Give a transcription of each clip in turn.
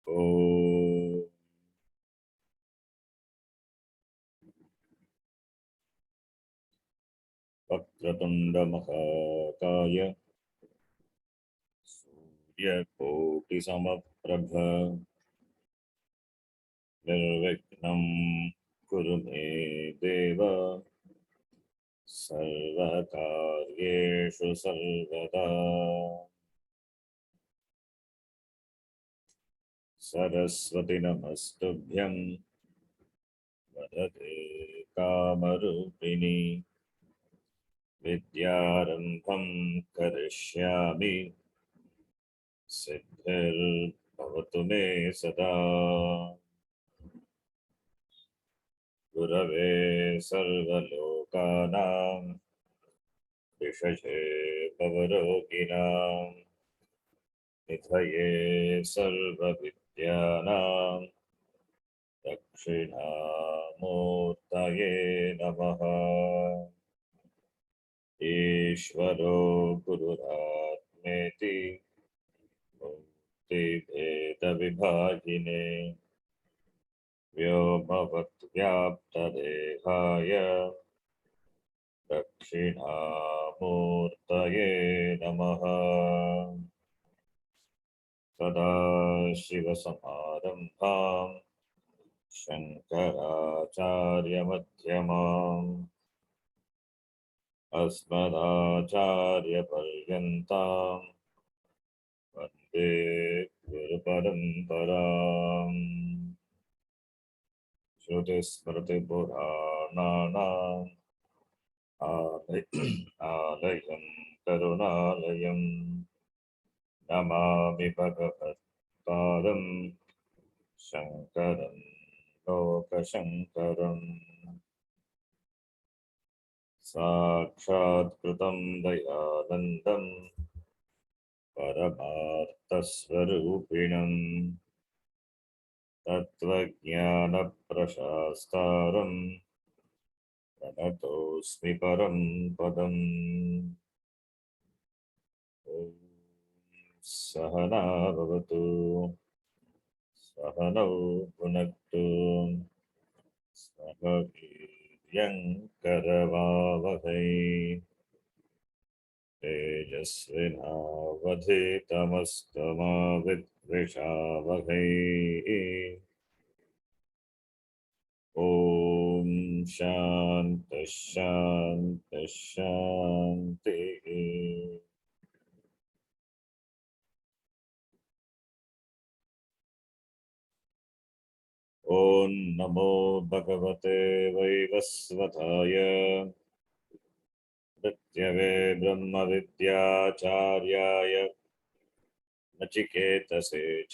ॐ वक्रतुण्डमहाकाय सूर्यकोटिसमप्रभ निर्विघ्नं कुरु मे देव सर्वकार्येषु सर्वदा। सरस्वती नमस्तुभ्यं वरदे कामरूपिणी विद्यारम्भं करिष्यामि सिद्धिर्भवतु मे सदा। गुरवे सर्वलोकानां विषये भवरोगिणां निधये सर्वविद्यानां दक्षिणामूर्तये नमः। ईश्वरो गुरुरात्मेति मूर्तिभेदविभागिने व्योमवद्व्याप्तदेहाय दक्षिणामूर्तये नमः। सदाशिवसमारम्भां शङ्कराचार्यमध्यमाम् अस्मदाचार्यपर्यन्तां वन्दे गुरुपरम्पराम्। श्रुतिस्मृतिपुराणानाम् आलयं करुणालयं नमामि भगवत्पादं शङ्करं लोकशङ्करम्। साक्षात्कृतं दयानन्दं परमार्थस्वरूपिणं तत्त्वज्ञानप्रशास्तारं प्रणतोऽस्मि परं पदम्। ॐ सहना भवतु सहनौ भुनक्तु सह वीर्यङ्करवावहै तेजस्विनावधीतमस्तमा विद्विषावहै। ॐ शान्तिः शान्तिः शान्तिः। ॐ नमो भगवते वैवस्वताय मृत्यवे ब्रह्मविद्याचार्याय नचिकेतसे च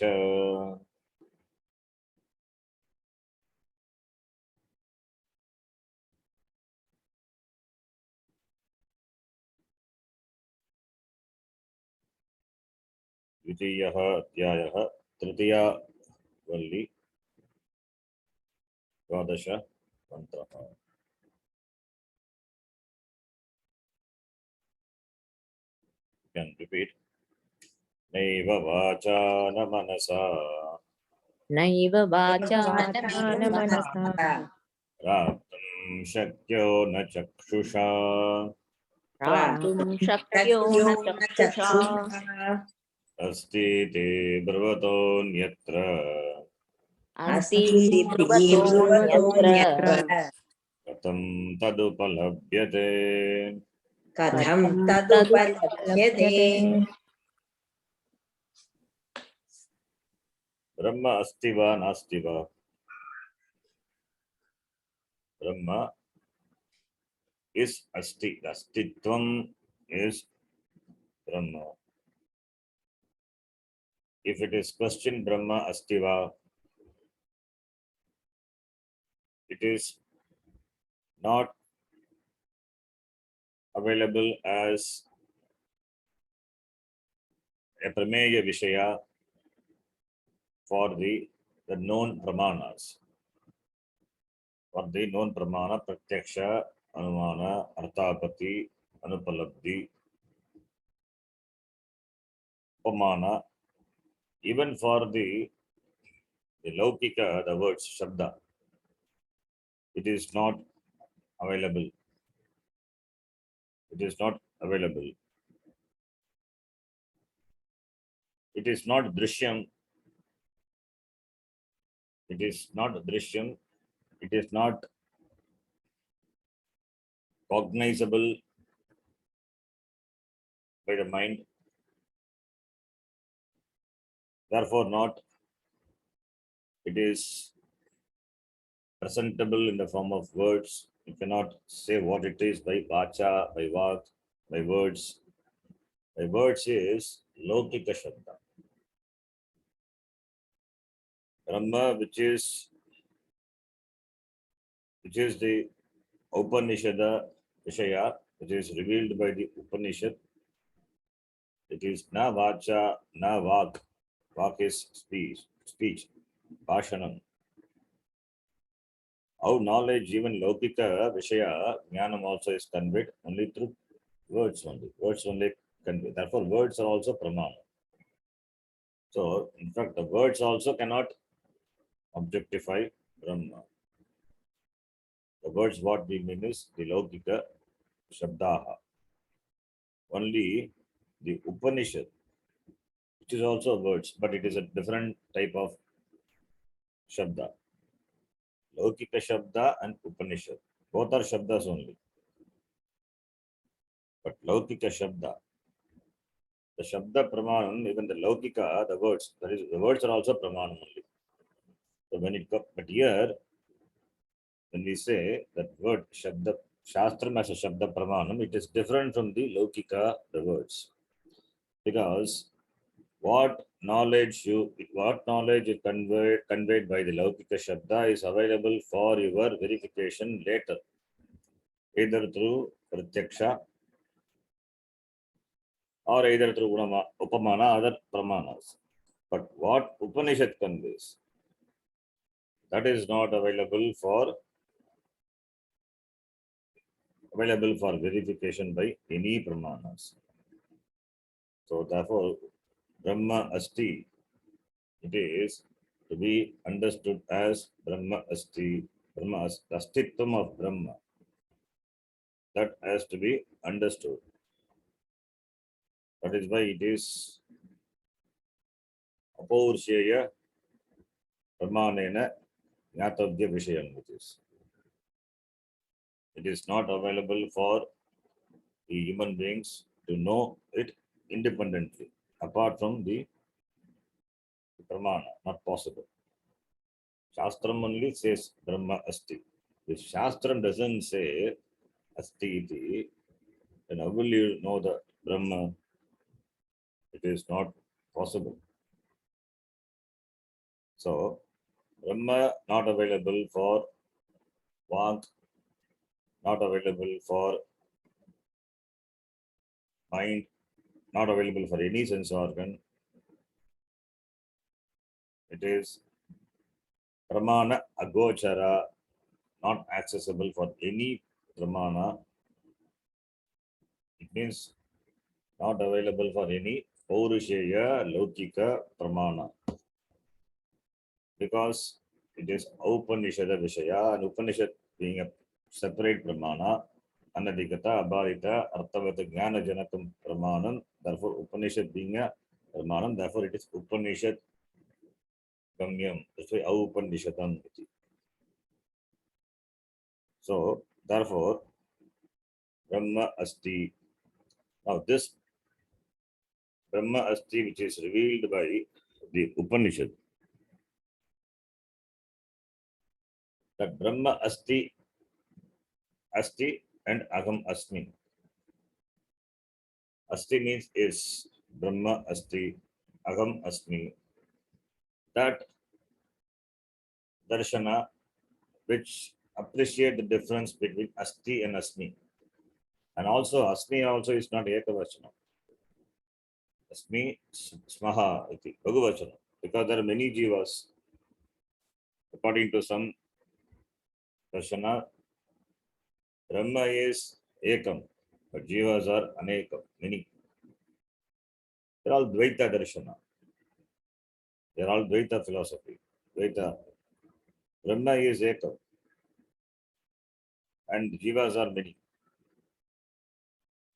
द्वितीयः अध्यायः तृतीया वल्ली द्वादश मन्त्रः। Can repeat. नैव वाचा न मनसा नैव वाचा न मनसा प्राप्तुं शक्यो न चक्षुषा प्राप्तुं शक्यो न चक्षुषा अस्तीति ब्रुवतोऽन्यत्र अस्ति ब्रुवतोऽन्यत्र कथं तदुपलभ्यते। कथं तदुपलभ्यते। ब्रह्म अस्ति वा नास्ति वा? ब्रह्म is asti. Astitvam is Brahma. If it is question Brahma astiva, it is not available as a prameya vishaya for the known pramanas. For the known pramana, pratyaksha, anumana, arthapati, anupalabdhi, upamana, even for the The Laukika, the words Shabda, it is not available. It is not available. It is not Drishyam. It is not Drishyam. It is not cognizable by the mind. Therefore, not. It is presentable in the form of words. You cannot say what it is by vacha, by vak, by words. By words is Laukika Shabda. Brahma, which is the Upanishada Vishaya, which is revealed by the Upanishad. It is na vacha, na vak. Vak is speech, bhashanam. How knowledge, even Laukika Vishaya, Jnanam also is conveyed only through words only. Words only convey. Therefore, words are also pramana. So, in fact, the words also cannot objectify Brahma. The words what we mean is the Laukika Shabdaha. Only the Upanishad, which is also words, but it is a different type of Shabda. Laukika Shabda and Upanishad. Both are Shabdas only. But Laukika Shabda, the Shabda Pramanam, even the Laukika, the words, that is, the words are also Pramanam only. So when it comes, but here, when we say that word Shabda, Shastram as a Shabda Pramanam, it is different from the Laukika, the words. Because what knowledge is conveyed by the Laukika Shabda is available for your verification later, either through Pratyaksha or either through Upamana, other Pramanas. But what Upanishad conveys, that is not available for verification by any Pramanas. So therefore, Brahma Asti, it is to be understood as Brahma Asti, Brahma, the Astitvam of Brahma. That has to be understood. That is why it is Apaursheya Pramanena Jnatavya Vishayam, which is. It is not available for the human beings to know it independently, apart from the Pramana, not possible. Shastram only says Brahma Asti. If Shastram doesn't say Asti iti, then how will you know that Brahma? It is not possible. So, Brahma not available for Vak, not available for mind, not available for any sense organ. It is Pramana Agochara, not accessible for any Pramana. It means not available for any Paurusheya Laukika Pramana. Because it is Upanishada Vishaya, and Upanishad being a separate Pramana, Anadikata, Abharita, Artavata, Jnana Janakam Pramanam, therefore Upanishad being a Pramanam, therefore it is Upanishad Gamyam, that's why Upanishadam. So, therefore, Brahma Asti. Now, this Brahma Asti, which is revealed by the Upanishad, that Brahma Asti, Asti and Agam Asmi. Asti means is, Brahma Asti, Agam Asmi. That darshana which appreciate the difference between Asti and Asmi. And also Asmi also is not Ekavachana. Asmi Smaha iti Bhagavachana. Because there are many jivas. According to some darshana, Brahma is Ekam, but jivas are Anekam, many. They're all Dvaita darshana. They're all Dvaita philosophy. Vaita. Brahma is Ekam. And Jivas are many.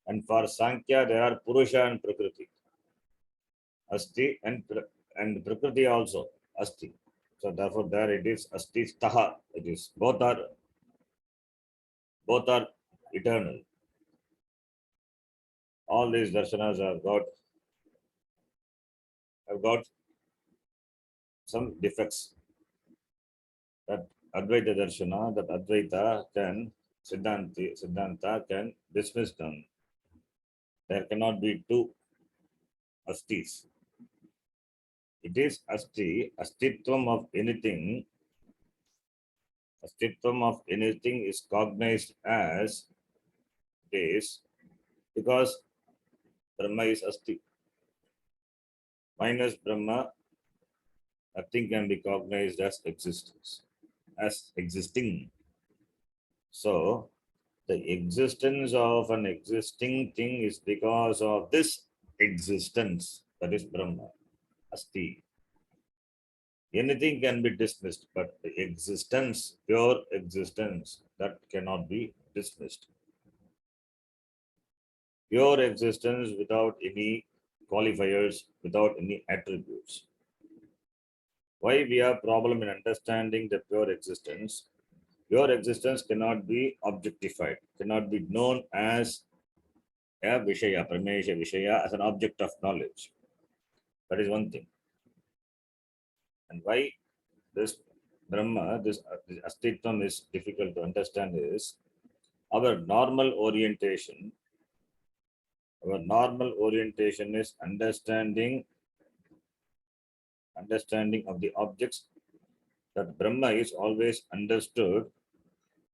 And for Sankhya, there are Purusha and Prakriti. Asti and Prakriti also. Asti. So therefore there it is Asti Staha. It is both are eternal. All these darshanas have got some defects. That Advaita Darshana, that Advaita can, Siddhanta can dismiss them. There cannot be two astis. It is asti, astitvam of anything is cognized as it is because Brahma is asti. Minus Brahma, nothing can be cognized as existence, as existing. So, the existence of an existing thing is because of this existence, that is Brahma, asti. Anything can be dismissed, but the existence, pure existence, that cannot be dismissed. Pure existence without any qualifiers, without any attributes. Why we have problem in understanding the pure existence? Pure existence cannot be objectified, cannot be known as a Vishaya, Pramesha Vishaya, as an object of knowledge. That is one thing. And why this Brahma, this Astitvam is difficult to understand is our normal orientation. Our normal orientation is understanding of the objects, that Brahma is always understood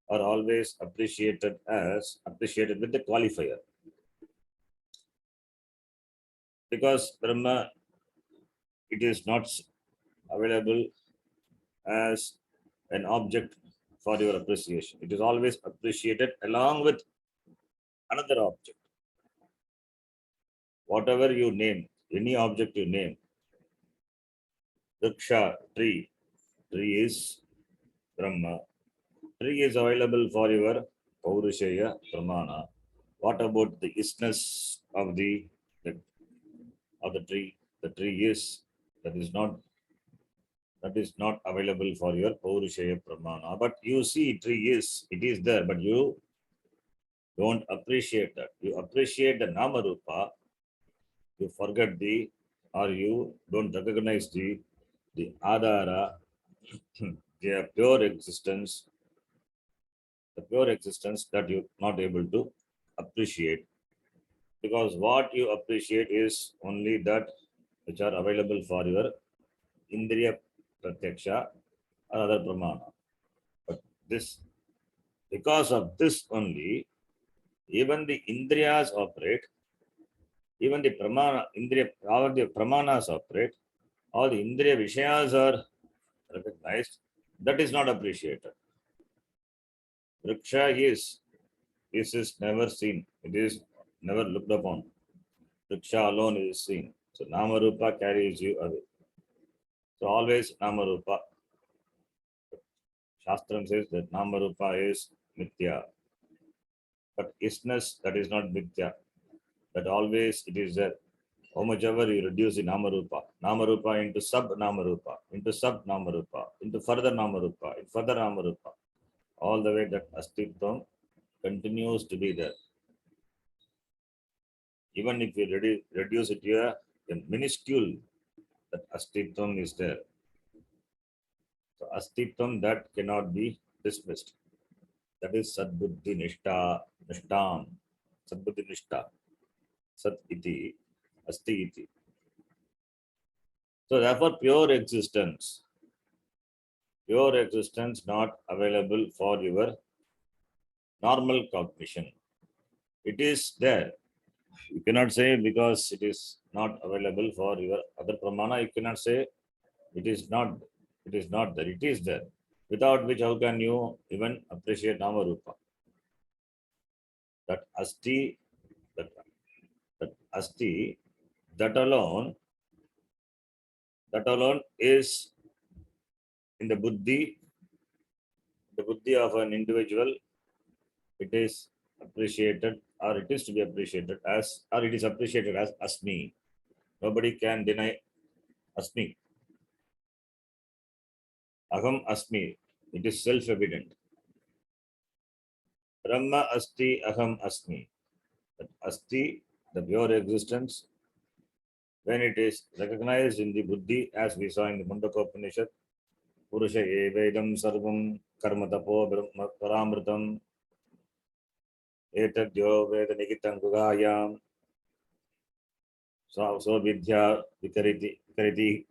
or always appreciated with the qualifier. Because Brahma, it is not available as an object for your appreciation. It is always appreciated along with another object. Whatever you name, any object you name, Vriksha, tree is Brahma. Tree is available for your Paurushaya Pramana. What about the isness of the tree? The tree is that is not available for your Paurushaya Pramana. But you see, it is there, but you don't appreciate that. You appreciate the Nama Rupa, you forget or you don't recognize the Adhara, the pure existence that you're not able to appreciate. Because what you appreciate is only that which are available for your Indriya Pratyaksha or other Pramana. But because of this only, even the Indriyas operate, even the Pramana, all the Pramanas operate, all the Indriya Vishayas are recognized, that is not appreciated. Vriksha is never seen, it is never looked upon. Vriksha alone is seen. So Namarupa carries you away. So always Namarupa. Shastram says that Namarupa is Mithya. But isness, that is not Mithya. That always it is there. How much ever you reduce the Namarupa into sub-Namarupa, into sub-Namarupa, into further Namarupa, into further Namarupa, all the way that Astitvam continues to be there. Even if you reduce it to a minuscule, that Astitvam is there. So Astitvam, that cannot be dismissed. That is Sadbuddhi Nishtam, Sadbuddhi Nishta, Sat iti, Asti iti. So therefore, pure existence not available for your normal cognition. It is there. You cannot say because it is not available for your other pramana, you cannot say it is not there. It is there. Without which, how can you even appreciate Nama Rupa? That asti, that asti, that alone is in the buddhi of an individual, it is appreciated, or it is to be appreciated as, or it is appreciated as asmi. Nobody can deny asmi. Aham asmi. It is self-evident. Brahma asti aham asmi. That asti, the pure existence, when it is recognized in the buddhi, as we saw in the Kaṭhopaniṣat, Purusha evedam sarvam karma tapo brahma paramritam etadyo veda nikitam gugayam so vidya vikariti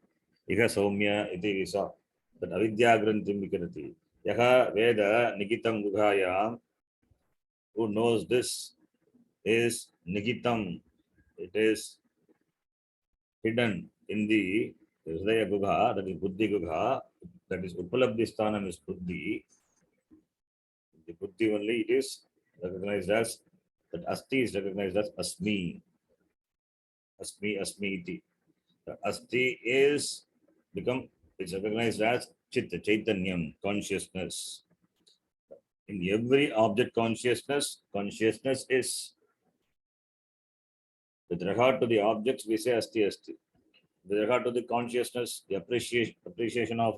iha saumya iti we saw. That avidya granthim vikariti. Yaha veda nikitam gugayam, who knows this is nikitam. It is hidden in the Hridaya Gugha, that is Buddhi Gugha, that is Upalabdhi Sthanam is Buddhi. The Buddhi only it is recognized as, that Asti is recognized as Asmi. Asmi, Asmi iti. The Asti is it's recognized as Chitta, Chaitanyam, consciousness. In every object consciousness is. With regard to the objects, we say Asti, Asti. With regard to the consciousness, the appreciation of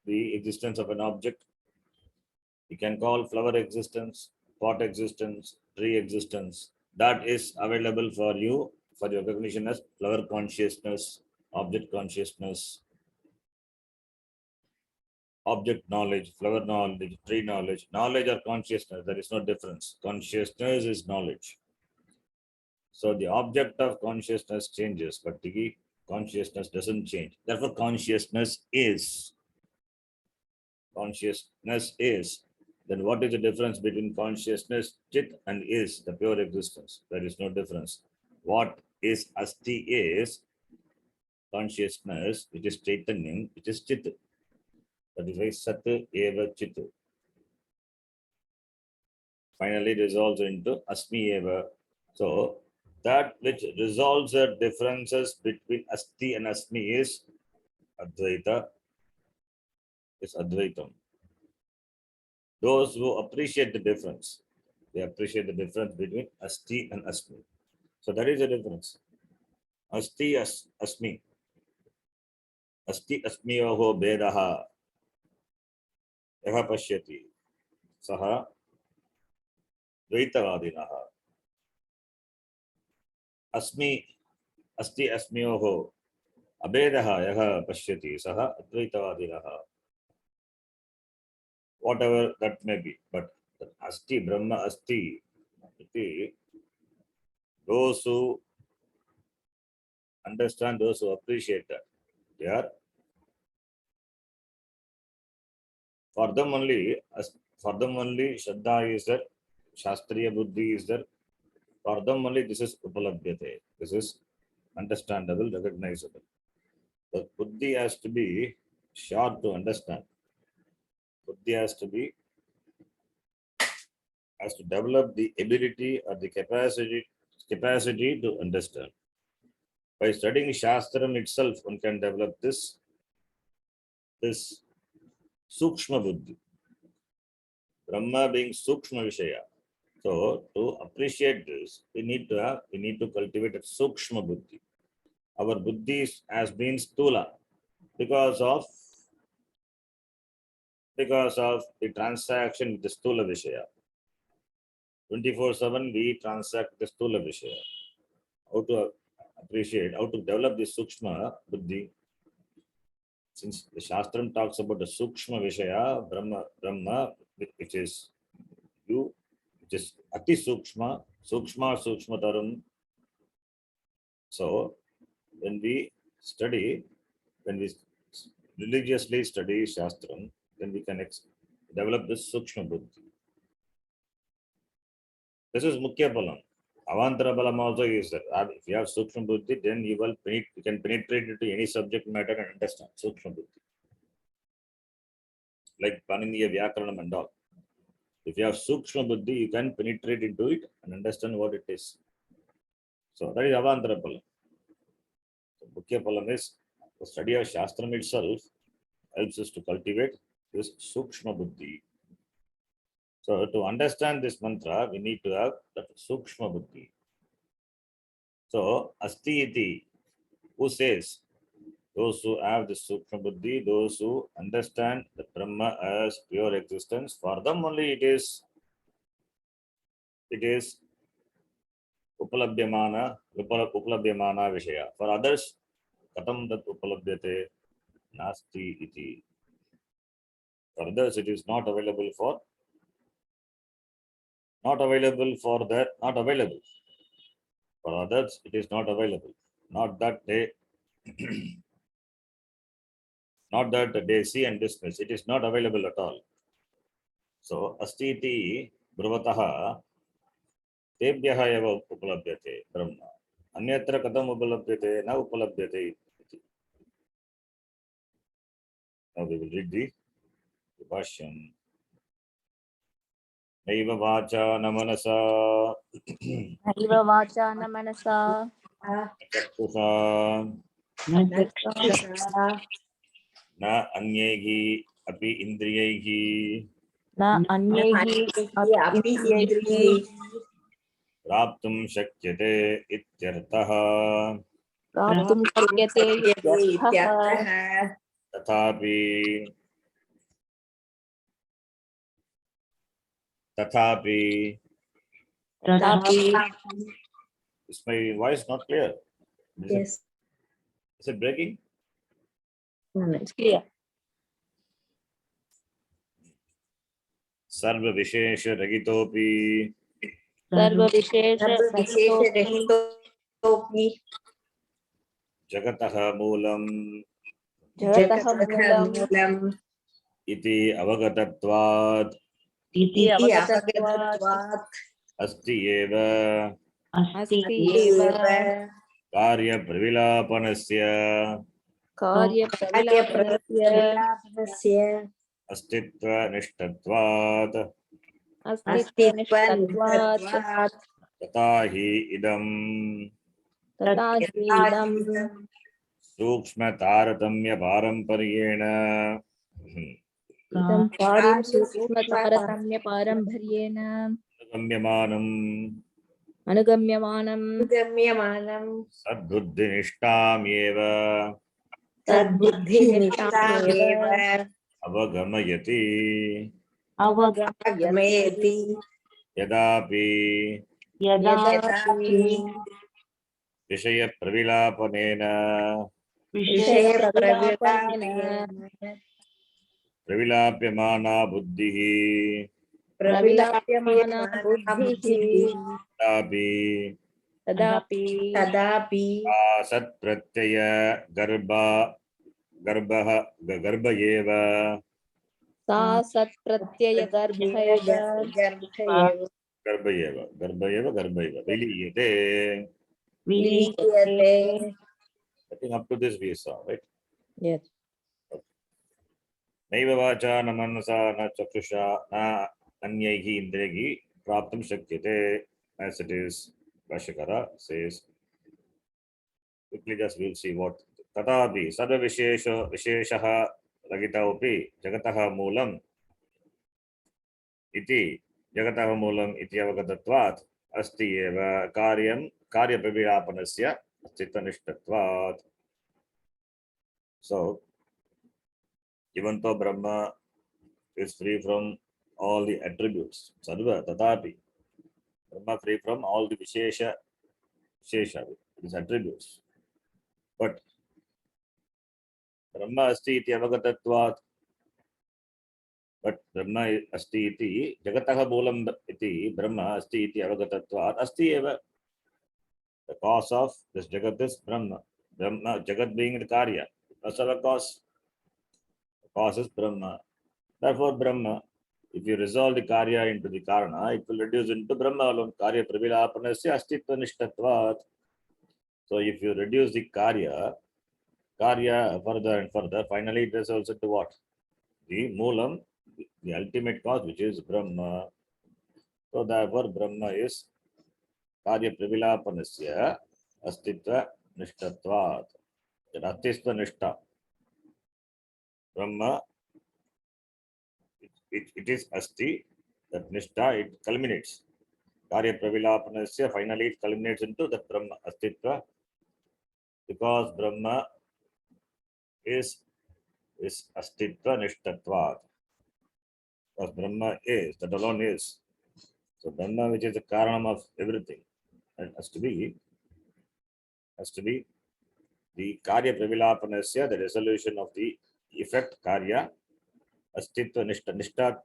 the existence of an object, you can call flower existence, pot existence, tree existence. That is available for you for your recognition as flower consciousness, object consciousness, object knowledge, flower knowledge, tree knowledge. Knowledge or consciousness, there is no difference. Consciousness is knowledge. So the object of consciousness changes, but the consciousness doesn't change. Therefore, consciousness is. Consciousness is. Then what is the difference between consciousness, chit, and is, the pure existence? There is no difference. What is asti is consciousness, which is chaitanyam, which is chit. That is why sat eva chit. Finally resolves into asmi eva. So that which resolves the differences between asti and asmi is advaita, is advaitam. Those who appreciate the difference, they appreciate the difference between asti and asmi. So that is the difference. Asti asmi. Asti asmiyoho bedaha. Yaha pashyati. Saha dvaitavadinaha. Asmi asti asmiyoho abedaha yaha pashyati. Saha advaitavadinaha. Whatever that may be. But asti, Brahma asti, those who understand, those who appreciate that, they are, for them only Shraddha is there, Shastriya Buddhi is there. For them only this is Upalabhyate. This is understandable, recognizable. The Buddhi has to be sharp to understand. Buddhi has to develop the ability or the capacity to understand. By studying Shastram itself, one can develop this Sukshma Buddhi. Brahma being Sukshma Vishaya. So to appreciate this, we need to cultivate a Sukshma Buddhi. Our Buddhi has been Stula because of the transaction with the Stula Vishaya. 24/7 we transact the Stula Vishaya. How to appreciate, how to develop the Sukshma Buddhi? Since the Shastram talks about the Sukshma Vishaya, Brahma, which is you, which is Ati Sukshma, Sukshma Taram. So when we religiously study Shastram, then we can develop this Sukshma Buddhi. This is Mukhya Balam. Avantara Balam also is that. If you have Sukshma Buddhi, then you can penetrate into any subject matter and understand Sukshma Buddhi. Like Paniniya Vyakaranam and all. If you have Sukshma Buddhi, you can penetrate into it and understand what it is. So that is Avantara Balam. So Mukhya Balam is the study of Shastram itself helps us to cultivate this Sukshma Buddhi. So to understand this mantra, we need to have that Sukshma Buddhi. So Asti iti, who says? Those who have the Sukshma Buddhi, those who understand the Brahma as pure existence, for them only it is upalabhyamana vishaya. For others, katam tat upalabhyate nasti iti. For others, it is not available for that, not available. For others, it is not available. Not that they not that they see and dismiss. It is not available at all. So asti iti bruvataha तेभ्यः एव उपलभ्यते ब्रह्म अन्यत्र कथम् उपलभ्यते न उपलभ्यते इति. Now we will read the भाष्यम्. नैव वाचा न मनसा नैव वाचा न मनसा चक्षुषा न अन्यैः अपि इन्द्रियैः न अन्यैः अपि इन्द्रियैः प्राप्तुं शक्यते इत्यर्थः. प्राप्तुं शक्यते इत्यर्थः. तथापि is my voice not clear? Yes. Is it breaking? It's clear. सर्व विशेष रहितोपि सर्वविशेषरहितोऽपि जगतः मूलम् जगतः मूलम् इति अवगतत्वात् अस्ति एव कार्यप्रविलापनस्य अस्तित्वनिष्ठत्वात् तथा हि इदम् सूक्ष्मतारतम्य पारंपर्येण अनुगम्यमानं सद्बुद्धिनिष्ठामेव अवगमयति. यदापि विषयप्रविलापनेन प्रविलाप्यमाना बुद्धिः तदापि सत्प्रत्यय गर्भ एव विलीयते. I think up to this we saw, right? Yes. नैव वाचा न मनसा न चक्षुषा न अन्यैः इन्द्रियैः प्राप्तुं शक्यते. As it is, Bhashyakara says. Quickly just we'll see what. तथापि सर्वविशेषः रहितोऽपि जगतः मूलम् इति अवगतत्वात् अस्ति एव कार्यप्रविलापनस्य अस्तित्वनिष्ठत्वात्. So even though Brahma is free from all the attributes, sarva tatapi, Brahma free from all the vishesha, his attributes, but Brahma asti iti avagatatvat, but Brahma asti iti jagatah moolam iti Brahma asti iti avagatatvat asti eva. The cause of this jagat is Brahma. Jagat being the karya, that's our cause. The cause is Brahma. Therefore, Brahma, if you resolve the karya into the karana, it will reduce into Brahma alone. Karya pravilapanasya astitva nishthatvat. So if you reduce the karya further and further, finally it results into what? The moolam, the ultimate cause, which is Brahma. So therefore, Brahma is karya pravilapanasya astitva nishthatvat. That astitva nishta. Brahma, it is asti, that nishta, it culminates. Karya pravilapanasya, finally it culminates into the Brahma astitva, because Brahma is astitva nishtatvat. Because Brahma is, that alone is. So Brahma, which is the karanam of everything, and has to be the karya pravilapanasya, the resolution of the effect karya, astitva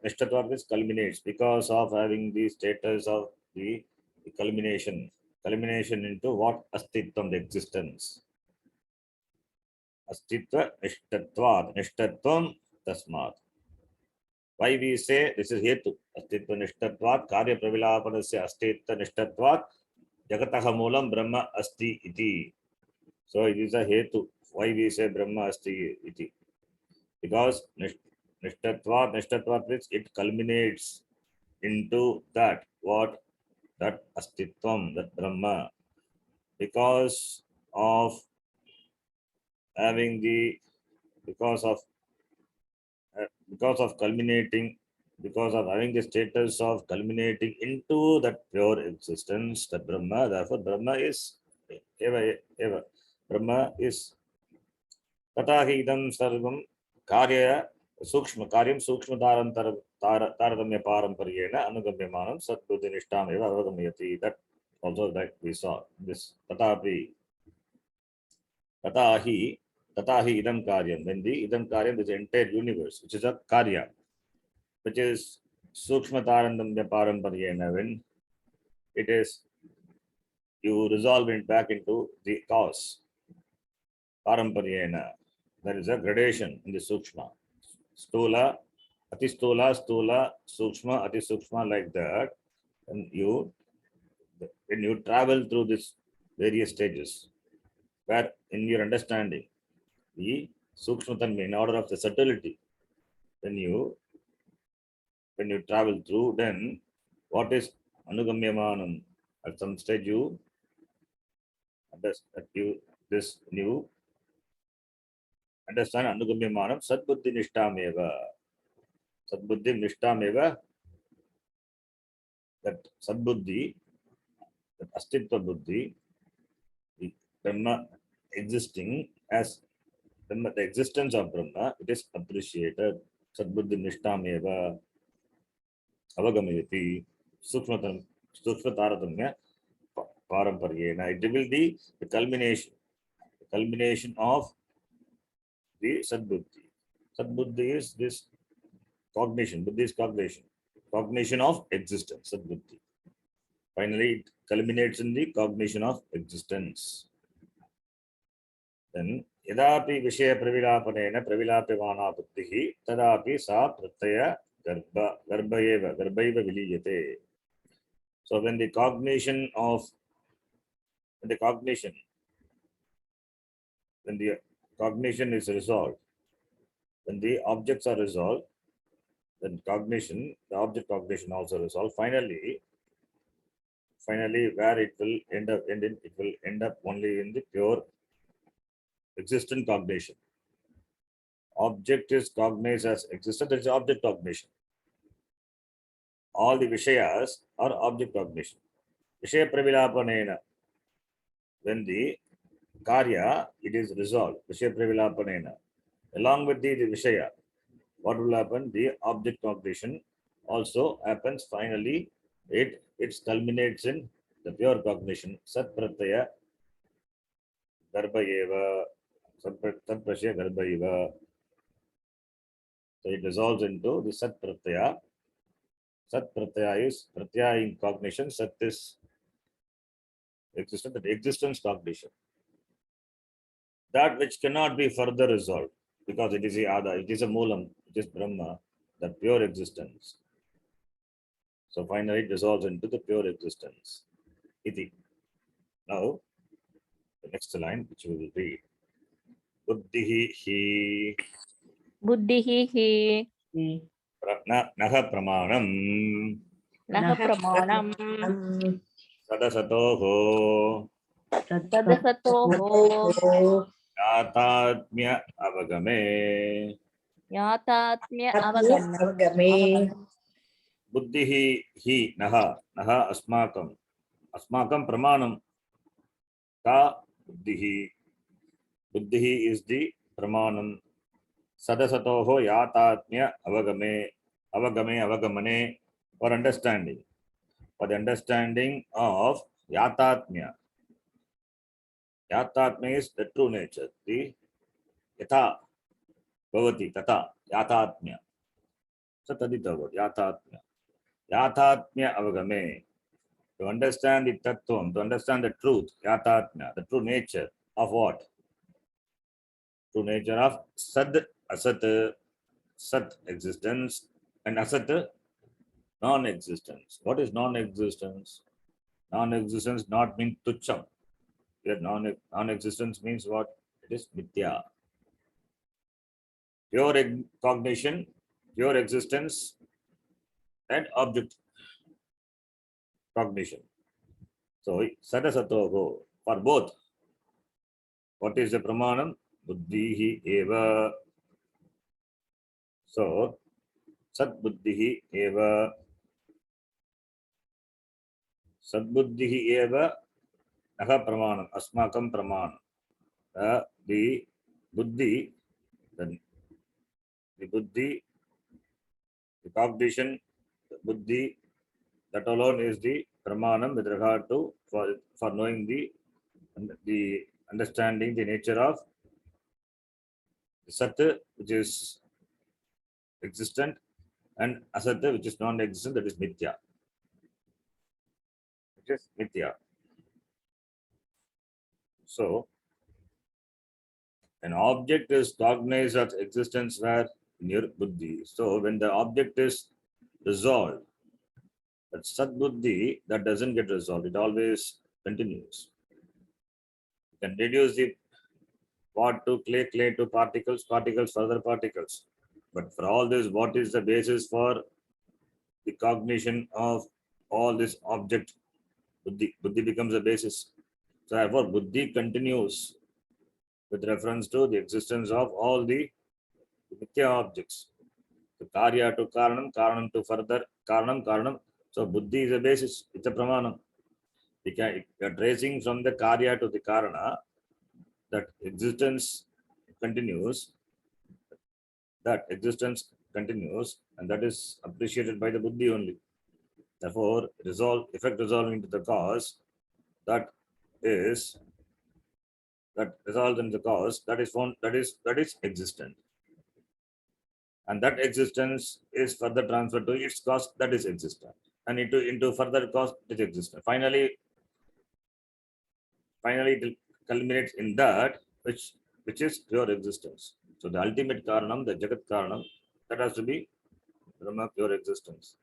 nishtatva means culminates, because of having the status of the culmination into what? Astitvam, the existence. Astitva nishtatvam tasmat. Why we say this is hetu? Astitva nishtatvat karya pravilapanasya astitva nishtatvat jagataha moolam brahma asti iti. So it is a hetu. Why we say brahma asti iti? Because nishtatvat means it culminates into that what? That astitvam, that Brahma, because of having the because of culminating, because of having the status of culminating into that pure existence, that Brahma. Therefore Brahma is eva. Brahma is tatahi idam sarvam karya sukshma karyam sukshma taradamya parampariyena anugamyamanam satbuddhi nishtam eva avagamyati. That also that we saw this tatahi idam karyam. When the idam karyam is the entire universe, which is a karya, which is sukshma taradamya parampariyena, when it is you resolve it back into the cause parampariyena. There is a gradation in the sukshma. Stula, ati stula, sukshma, ati sukshma, like that. And when you travel through this various stages, where in your understanding, the sukshmatam, in order of the subtlety, when you travel through, then what is anugamyamanam? At some stage you understand anugamyamanam sadbuddhi nishtameva. Sadbuddhi nishtameva, that sadbuddhi, that astitva buddhi, the Brahma existing as Brahma, the existence of Brahma, it is appreciated. Sadbuddhi nishtameva avagamayati sukshma taratamya parampariyena. It will be the culmination of the sadbuddhi. Sadbuddhi is this cognition. Buddhi is cognition of existence. Sadbuddhi. Finally, it culminates in the cognition of existence. Then yadapi vishaya pravilapanena pravilapyamana buddhihi tadapi sa pratyaya garbhaiva viliyate. So when the cognition is resolved, when the objects are resolved, then the object cognition also resolved. Finally, where it will end up only in the pure existent cognition. Object is cognized as existent, that is object cognition. All the Vishayas are object cognition. Vishaya pravilapanena, when the karya, it is resolved, Vishaya pravilapanena, along with the Vishaya, what will happen? The object cognition also happens. Finally, it culminates in the pure cognition. Sat pratyaya garbhaiva, sat pratyaya garbhaiva. So it dissolves into the sat pratyaya. Sat pratyaya is pratyaya in cognition. Sat is existence, that existence cognition. That which cannot be further resolved, because it is a moolam, it is Brahma, the pure existence. So finally it dissolves into the pure existence. Iti. Now, the next line which we will read. Buddhihi naha pramanam sadasatoho yatatmya avagame यातात्म्य आत्म्य अवगमे बुद्धिः हि नः नः अस्माकम् अस्माकं प्रमाणं का बुद्धिः बुद्धिः is the प्रमाणं सदसतोः यातात्म्य अवगमे अवगमे अवगमने for understanding for the understanding of yatatmya. Yatatmya is the true nature, the yatha bhavati tata yatatmya. So tadita word yatatmya. Yatatmya avagame. To understand the tattvam, to understand the truth, yatatmya, the true nature of what? True nature of sad, asat, sat existence, and asat non-existence. What is non-existence? Non-existence not mean tucham. Here non-existence means what? It is mithya. Pure cognition, pure existence, and object cognition. So sadasatoho for both. What is the pramanam? Buddhihi eva. So sat buddhihi eva. Sat buddhihi eva naha pramanam. Asmakam pramanam. The buddhi, the buddhi, the cognition, the buddhi, that alone is the pramanam with regard to for knowing the understanding the nature of sat, which is existent, and asat, which is non-existent, that is mithya. Which is mithya. So an object is cognized as existence where in your buddhi. So when the object is resolved, that sat buddhi, that doesn't get resolved, it always continues. You can reduce the pot to clay, clay to particles, particles further particles. But for all this, what is the basis for the cognition of all this object? Buddhi. Buddhi becomes a basis. So therefore, buddhi continues with reference to the existence of all the mithya objects. So karya to karanam, karanam to further, karanam, karanam. So buddhi is a basis, it's a pramanam. We are tracing from the karya to the karana, that existence continues, and that is appreciated by the buddhi only. Therefore, effect resolving into the cause, that results in the cause, that is found, that is existent. And that existence is further transferred to its cause, that is existent. And into further cause, it is existent. Finally, it culminates in that which is pure existence. So the ultimate karanam, the jagat karanam, that has to be Brahma, pure existence.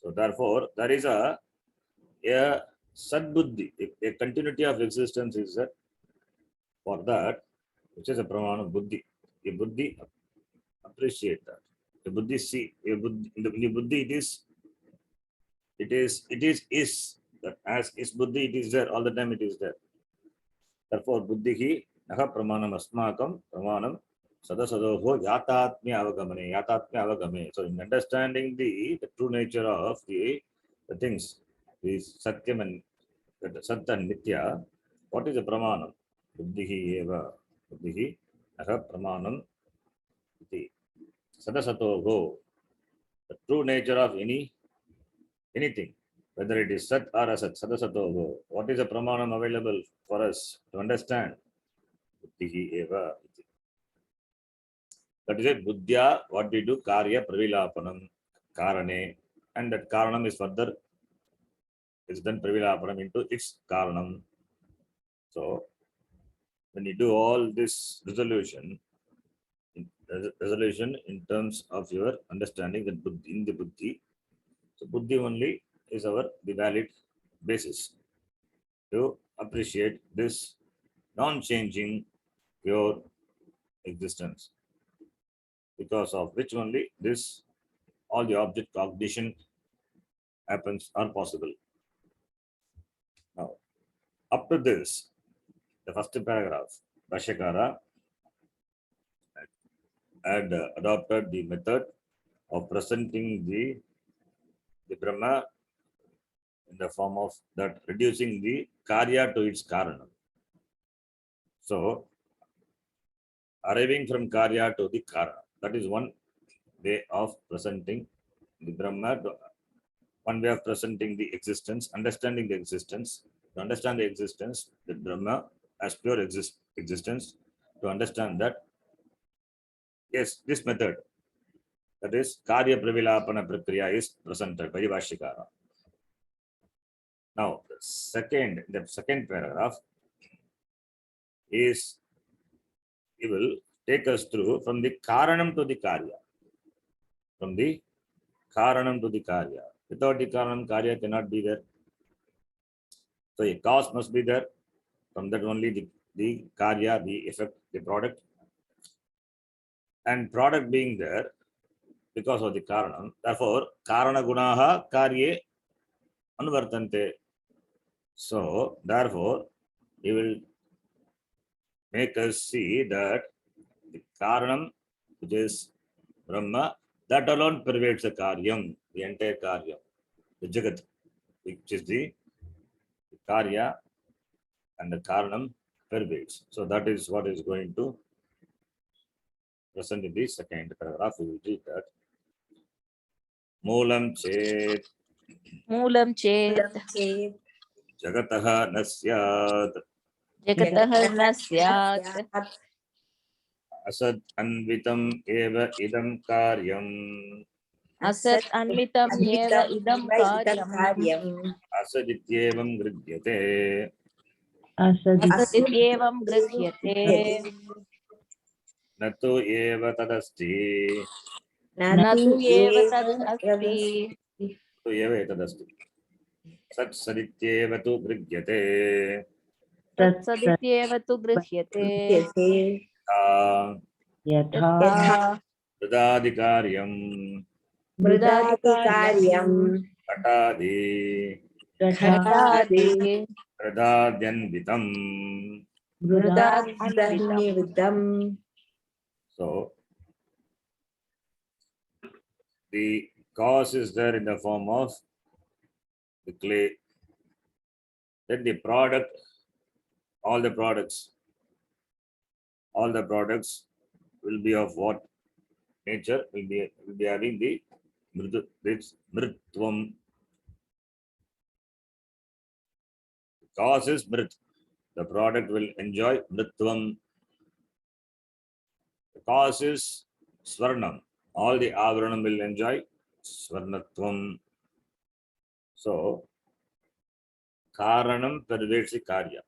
So therefore, there is a sadbuddhi, a continuity of existence is that. For that, which is a pramana buddhi. A buddhi appreciate that. A buddhi see. A buddhi, in the buddhi, is that as is buddhi, it is there all the time. It is there. Therefore, buddhi hi naha pramanam asmakam pramanam sadasadoho yatatmya avagame. So in understanding the true nature of the things, the satyam and sat and nitya, what is the pramanam? Buddhihi eva. Buddhihi naha pramanam iti. Sadasatoho. The true nature of anything, whether it is sat or asat, sadasatoho. What is the pramanam available for us to understand? Buddhihi eva. That is it. Buddhya, what we do, karya pravilapanam, karane, and that karanam is further is then pravilapanam into its karanam. So when you do all this resolution in terms of your understanding that buddhi, in the buddhi, so buddhi only is the valid basis to appreciate this non-changing pure existence, because of which only this all the object cognition happens are possible. Now, up to this, the first paragraph, Bhashyakara had adopted the method of presenting the Brahma in the form of that reducing the karya to its karana. So arriving from karya to the karana, that is one way of presenting the Brahma, one way of presenting the existence, understanding the existence. To understand the existence, the Brahma as pure existence, to understand that, yes, this method, that is karya pravilapana prakriya, is presented by the Vashyakara. Now, the second paragraph is, he will take us through from the karanam to the karya. From the karanam to the karya. Without the karanam, karya cannot be there. So a cause must be there. From that only the karya, the effect, the product. And product being there because of the karanam. Therefore, karana gunaha karye anuvartante. So, therefore, he will make us see that the karanam, which is Brahma, that alone pervades the karyam, the entire karyam, the jagat, which is the karya, and the karanam pervades. So that is what is going to present in the second paragraph. We will read that. Moolam chet Moolam chet jagataha na syat jagatah na syat asad anvitam eva idam karyam asat anvitam yeva idam karyam asadityevam gridhyate asatityevam gृह्यते natu eva tadasti न तु एव तद् अस्ति tu eva etadasti sat sadityeva tu gridhyate तत्सदित्येव तु गृह्यते यथा यथा तदाधिकार्यं मृदादिकार्यं घटादि घटादि तदाद्यन्वितं. मृदान्वितं. So the cause is there in the form of the clay. Then the product, all the products will be of what nature? Will be having the mritvam. The cause is mrit. The product will enjoy mritvam. The cause is swarnam. All the avaranam will enjoy swarnatvam. So karanam pervades the karya.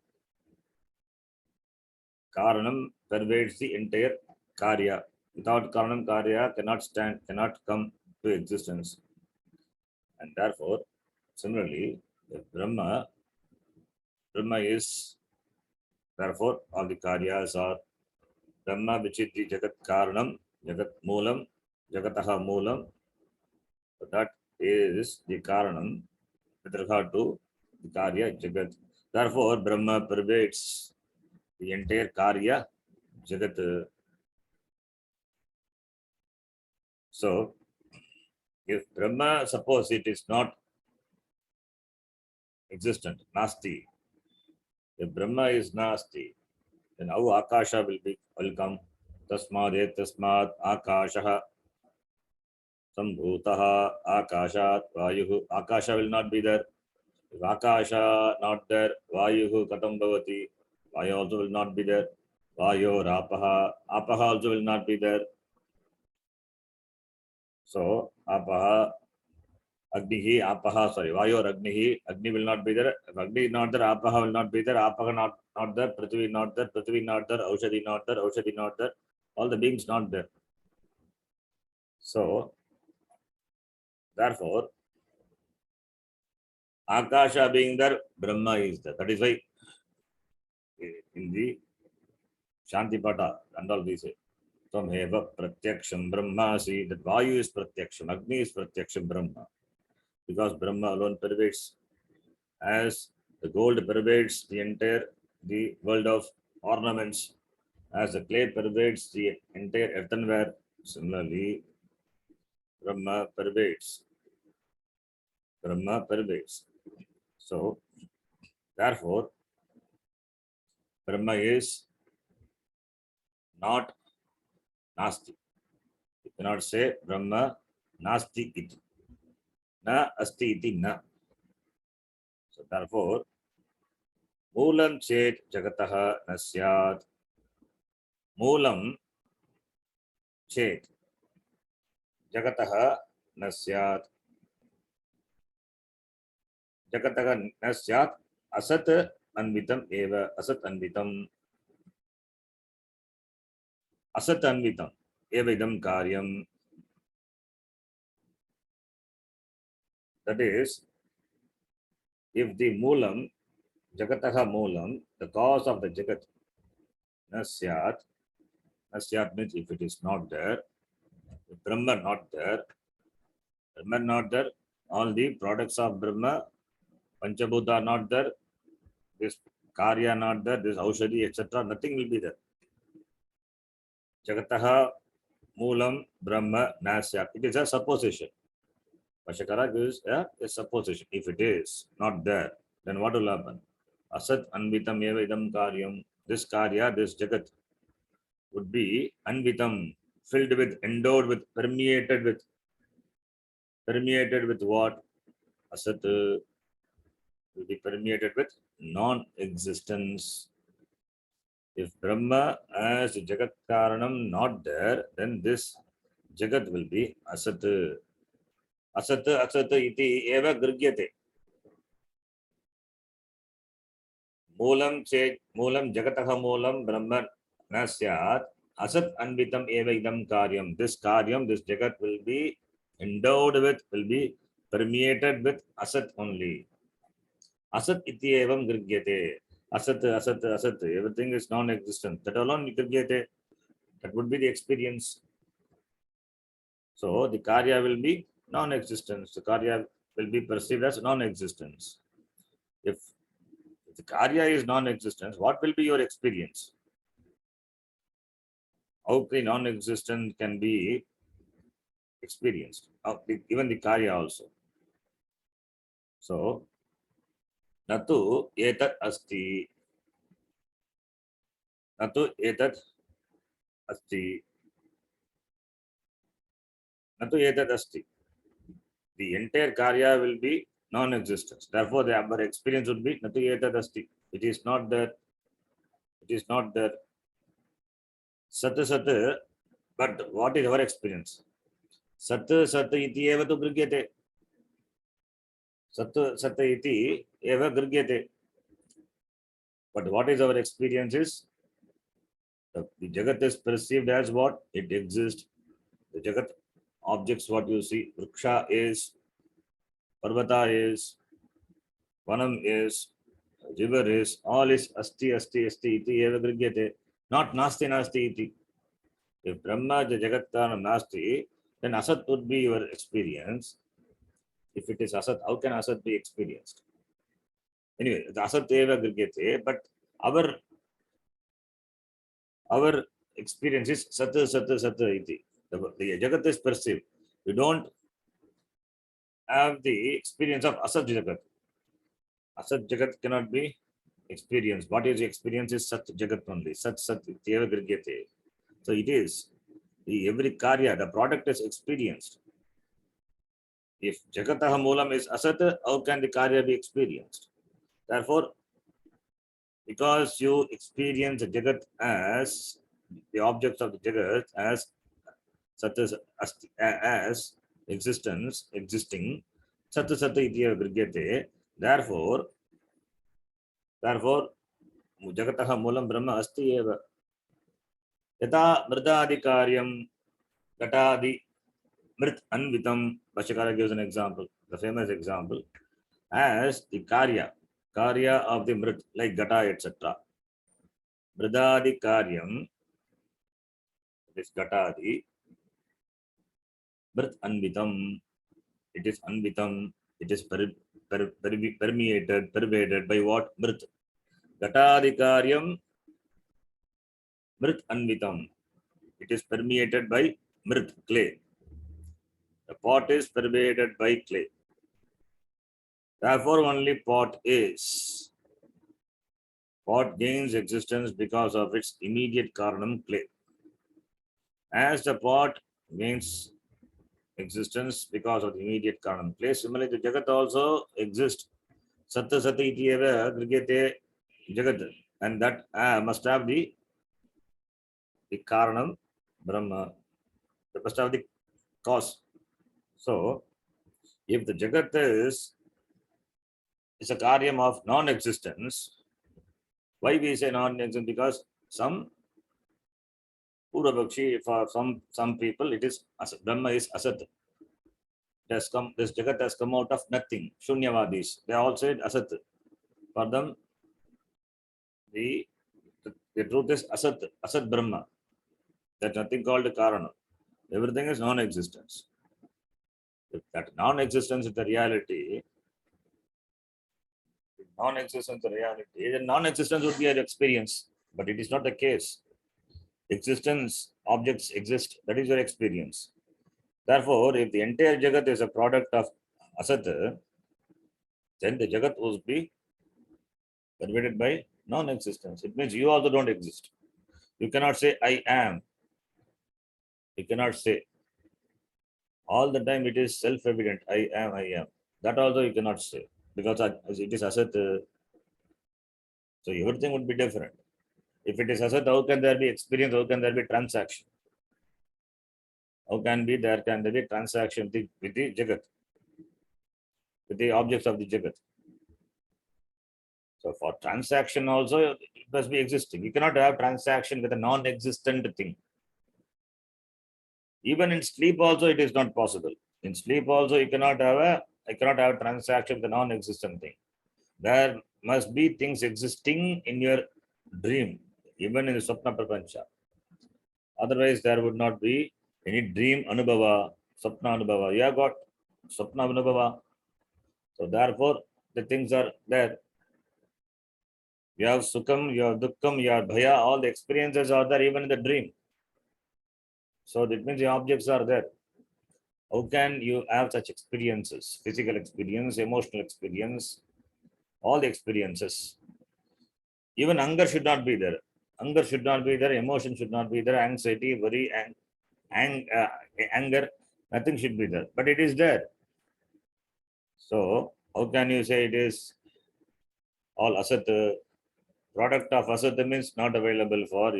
Karanam pervades the entire karya. Without karanam, karya cannot come to existence. And therefore, similarly, the Brahma is, therefore, all the karyas are Brahma, which is the jagat karanam, jagat moolam, jagataha moolam. So that is the karanam with regard to the karya jagat. Therefore, Brahma pervades the entire karya jagat. So, if Brahma, suppose it is not existent, nasti, if Brahma is nasti, then how akasha will come? Tasmad akashaha sambhutaha akashat vayuhu. Akasha will not be there. If akasha not there, vayuhu katam bhavati. Vayu also will not be there. Vayo rapaha. Apaha also will not be there. So apaha, agnihi, apaha, sorry, vayo agnihi, agni will not be there. If agni is not there, apaha will not be there. Apaha not there. Prithvi not there. Prithvi not there. Aushadhi not there. Aushadhi not there. All the beings not there. So therefore, akasha being there, Brahma is there. That is why in the Shanti Pata and all these say, Tameva Pratyaksham Brahmasi, that Vayu is Pratyaksham, Agni is Pratyaksham Brahma. Because Brahma alone pervades. As the gold pervades the world of ornaments, as the clay pervades the entire earthenware, Similarly, Brahma pervades. Brahma pervades. So, therefore, Brahma is not Nasti. You cannot say Brahma Nasti iti. Na asti iti na. So, therefore, Moolam chet jagataha na syat. Moolam chet jagataha na syat. Jagataha na syat asat anvitam eva asat anvitam eva idam karyam. That is, if the moolam, jagataha moolam, the cause of the jagat, na syat means if it is not there, if Brahma not there, all the products of Brahma, Panchabhuta are not there, this Karya not there, this Aushadhi, etc., nothing will be there. Jagataha moolam Brahma na syat. It is a supposition. Pashakara gives a supposition. If it is not there, then what will happen? Asat anvitam eva idam karyam. This Karya, this Jagat would be anvitam, filled with, endowed with, permeated with what? Asat will be permeated with non-existence. If Brahma as Jagat Karanam not there, then this Jagat will be Asat. Asat iti eva grigyate. Moolam jagataha moolam Brahma na syat asat anvitam eva idam karyam. This karyam, this jagat will be endowed with, will be permeated with asat only. Asat iti evam grigyate. Asat, everything is non-existent. That alone grigyate. That would be the experience. So the karya will be non-existence. The karya will be perceived as non-existence. If the karya is non-existence, what will be your experience? How the non-existent can be experienced? Even the karya also. So, natu etat asti. Natu etat asti. Natu etat asti. The entire karya will be non-existence. Therefore, the our experience would be natu etat asti. It is not that. It is not that. Sat, but what is our experience? Sat iti eva tu grigyate. Sat iti eva grigyate. But what is our experience is the Jagat is perceived as what? It exists. The Jagat objects what you see. Vriksha is, Parvata is, Vanam is, river is, all is asti iti eva grigyate. Not nasti iti. If Brahma Jagattanam nasti, then asat would be your experience. If it is asat, how can asat be experienced? Anyway, the asat eva grigyate, but our experience is sat iti. The Jagat is perceived. You don't have the experience of asat Jagat. Asat Jagat cannot be experienced. What is the experience is Sat Jagat only. Sat eva grigyate. So it is every karya, the product is experienced. If Jagataha Moolam is Asat, how can the karya be experienced? Therefore, because you experience the Jagat as the objects of the Jagat as Sat as existence, existing, Sat iti grigyate. Therefore, Jagataha Moolam Brahma asti eva. Yata mridadi karyam gatadi mrit anvitam. Bhashyakara gives an example, the famous example, as the karya of the mrit, like gata, etc. Mridadi karyam, this gatadi, mrit anvitam, it is anvitam, it is permeated, pervaded by what? Mrit. Gatadi karyam, mrit anvitam, it is permeated by Mrit, clay. The pot is pervaded by clay. Therefore, only pot is. Pot gains existence because of its immediate karanam, clay. As the pot gains existence because of the immediate karanam, clay, similarly, the jagat also exists. Satta sati iti eva grigete jagat. And that must have the karanam, Brahma. That must have the cause. So, if the jagat is a karyam of non-existence, why we say non-existence? Because some Purabakshi, for some people, it is Brahma is Asat. It has come, this Jagat has come out of nothing. Shunyavadis. They all said Asat. For them, the truth is Asat, Asat Brahma. There's nothing called a Karana. Everything is non-existence. If that non-existence is the reality, then non-existence would be an experience, but it is not the case. Existence, objects exist, that is your experience. Therefore, if the entire Jagat is a product of Asat, then the Jagat will be pervaded by non-existence. It means you also don't exist. You cannot say, I am. You cannot say. All the time it is self-evident, I am, I am. That also you cannot say, because it is Asat. So everything would be different. If it is Asat, how can there be experience? How can there be transaction? How can there be transaction with the Jagat, with the objects of the Jagat? So for transaction also, it must be existing. You cannot have transaction with a non-existent thing. Even in sleep also, it is not possible. In sleep also, I cannot have transaction with a non-existent thing. There must be things existing in your dream, even in the Swapna Prapancha. Otherwise, there would not be any dream Anubhava, Swapna Anubhava. You have got Swapna Anubhava. So therefore, the things are there. You have Sukham, you have Dukkham, you have Bhaya, all the experiences are there even in the dream. So that means the objects are there. How can you have such experiences? Physical experience, emotional experience, all the experiences. Even anger should not be there. Anger should not be there. Emotion should not be there. Anxiety, worry, anger, nothing should be there. But it is there. So how can you say it is all asat? Product of asat means not available for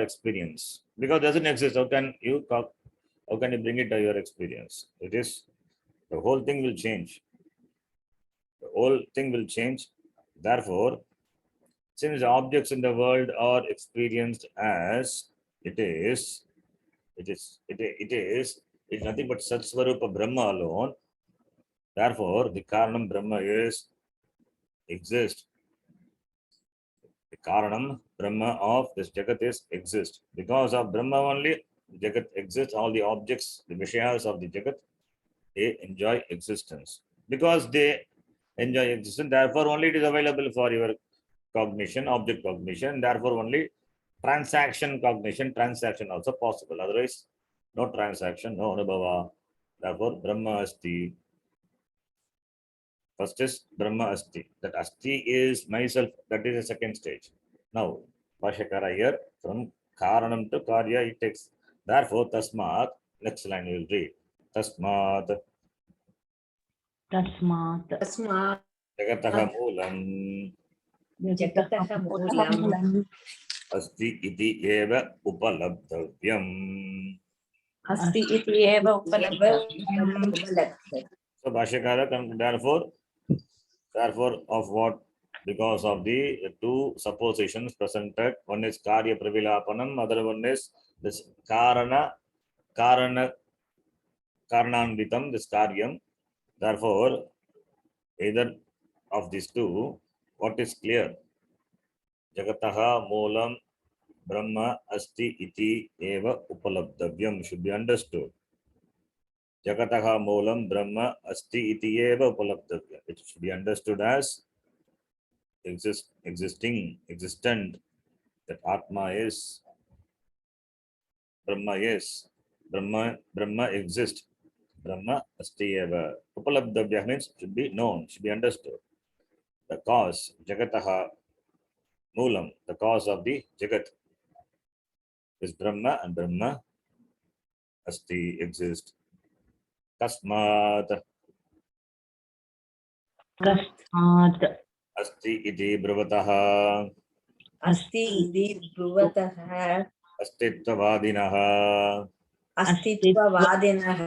experience, because it doesn't exist. How can you bring it to your experience? It is, the whole thing will change. The whole thing will change. Therefore, since objects in the world are experienced as it's nothing but Satsvarupa Brahma alone. Therefore, the Karanam Brahma exists. The Karanam Brahma of this Jagat exists. Because of Brahma only, Jagat exists. All the objects, the Vishayas of the Jagat, they enjoy existence. Because they enjoy existence, therefore only it is available for your cognition, object cognition. Therefore only transaction cognition, transaction also possible. Otherwise, no transaction, no Anubhava. Therefore, Brahma Asti. First is Brahma Asti. That Asti is myself. That is the second stage. Now, Bhashyakara here, from Karanam to Karya, it takes. Therefore, Tasmat, next line you will read. Tasmat, Tasmat Jagataha Moolam, Jagatah Moolam Asti iti eva upalabdhavyam. Asti iti eva upalabdhavyam. So, Bhashyakara, therefore, of what? Because of the two suppositions presented. One is Karya Pravilapanam, other one is this Karana Karananvitam, this Karyam. Therefore, either of these two, what is clear? Jagataha Moolam Brahma Asti iti eva upalabdhavyam should be understood. Jagataha Moolam Brahma Asti iti eva upalabdhavyam. It should be understood as existent, that Atma is Brahma, yes. Brahma exists. Brahma asti eva. Upalabdhavya means should be known, should be understood. The cause, Jagataha Moolam, the cause of the Jagat is Brahma, and Brahma asti exists. Tasmat तस्मात् asti iti bruvataha अस्ति इति ब्रुवतः astitvavadinaha अस्तित्ववादिनः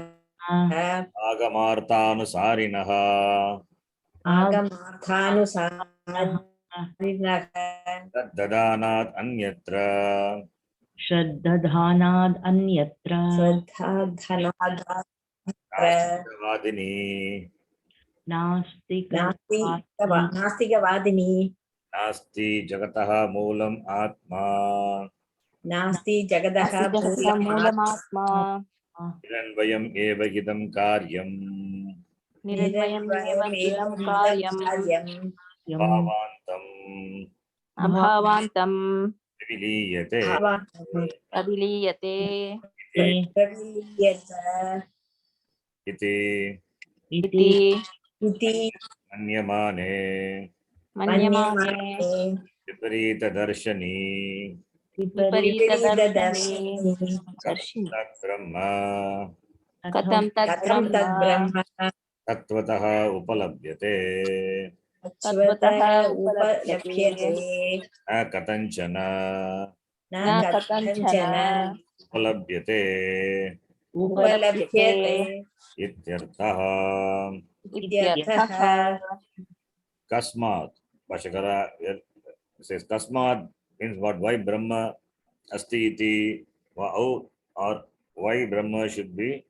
agamarthanusarinah आगमार्थानुसारिणः तद्ददानात् अन्यत्र श्रद्धधानाद् अन्यत्र श्रद्धाधनादात्र नास्तिकवादिनी नास्तिकवादिनी नास्ति जगतः मूलम् आत्मा नास्ति जगदः मूलमात्मा निरन्वयम् एव इदं कार्यम् निरन्वयमेवं कार्यम् भावान्तम् अभावान्तं विलीयते अभिलीयते इति इति मन्यमाने मन्यमाने विपरीतदर्शनी विपरीतदर्शने तद्ब्रह्म कथं कथं तद्ब्रह्म तद्ब्रह्म तत्त्वतः उपलभ्यते तत्त्वतः उपलभ्यते न कथञ्चन न न कथञ्चन उपलभ्यते उपलभ्यते इत्यर्थः इत्यर्थः Kasmat, Bhashakara says Kasmat means what? Why Brahma asti iti, how or why Brahma should be